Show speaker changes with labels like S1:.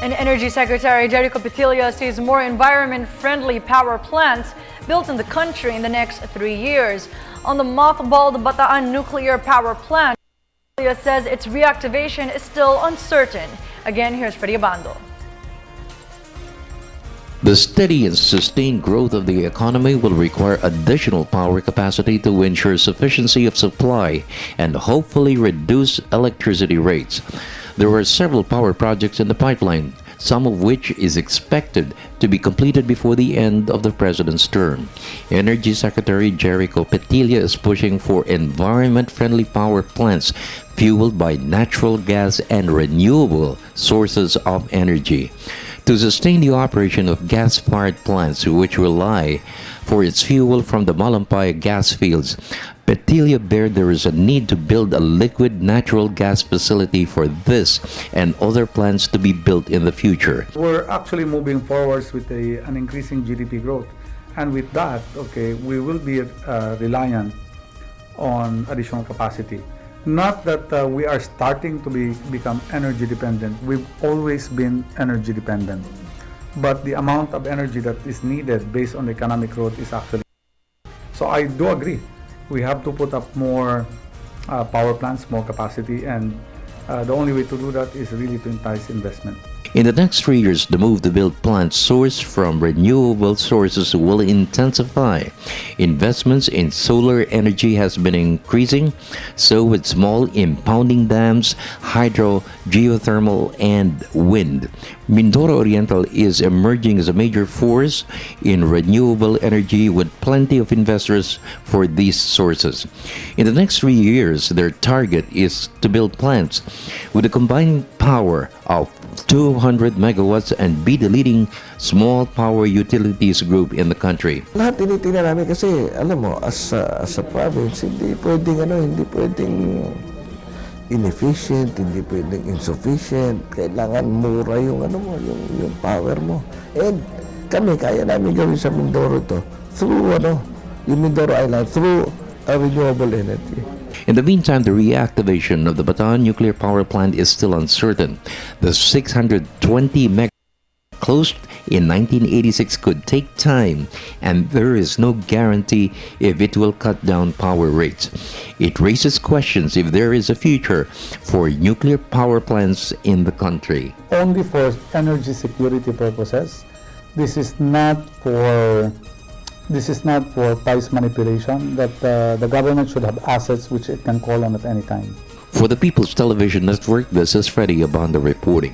S1: And Energy Secretary Jericho Petilla sees more environment-friendly power plants built in the country in the next 3 years. On the mothballed Balitaan nuclear power plant, Petilla says its reactivation is still uncertain. Again, here's Freddie Abando.
S2: The steady and sustained growth of the economy will require additional power capacity to ensure sufficiency of supply and hopefully reduce electricity rates. There are several power projects in the pipeline, some of which is expected to be completed before the end of the President's term. Energy Secretary Jericho Petilla is pushing for environment-friendly power plants fueled by natural gas and renewable sources of energy. To sustain the operation of gas-fired plants which rely for its fuel from the Malampay gas fields, Petilla bears there is a need to build a liquid natural gas facility for this and other plants to be built in the future.
S3: We're actually moving forwards with an increasing GDP growth, and with that, we will be reliant on additional capacity. Not that we are starting to become energy dependent. We've always been energy dependent. But the amount of energy that is needed based on the economic growth is actually... So I do agree. We have to put up more power plants, more capacity, and the only way to do that is really to entice investment.
S2: In the next 3 years, the move to build plants sourced from renewable sources will intensify. Investments in solar energy has been increasing, so with small impounding dams, hydro, geothermal, and wind. Mindoro Oriental is emerging as a major force in renewable energy with plenty of investors for these sources. In the next 3 years, their target is to build plants with a combined power of 200 megawatts and be the leading small power utilities group in the country.
S4: Lahat tinitingnan namin kasi alam mo as a province hindi pwedeng inefficient, hindi pwedeng insufficient. Kailangan mura yung yung power mo. And kami kaya namin gawin sa Mindoro to through yung Mindoro Island through a renewable energy.
S2: In the meantime, the reactivation of the Balitaan nuclear power plant is still uncertain. The 620 megawatts closed in 1986 could take time, and there is no guarantee if it will cut down power rates. It raises questions if there is a future for nuclear power plants in the country.
S3: Only for energy security purposes. This is not for price manipulation, that the government should have assets which it can call on at any time.
S2: For the People's Television Network, this is Freddie Abando reporting.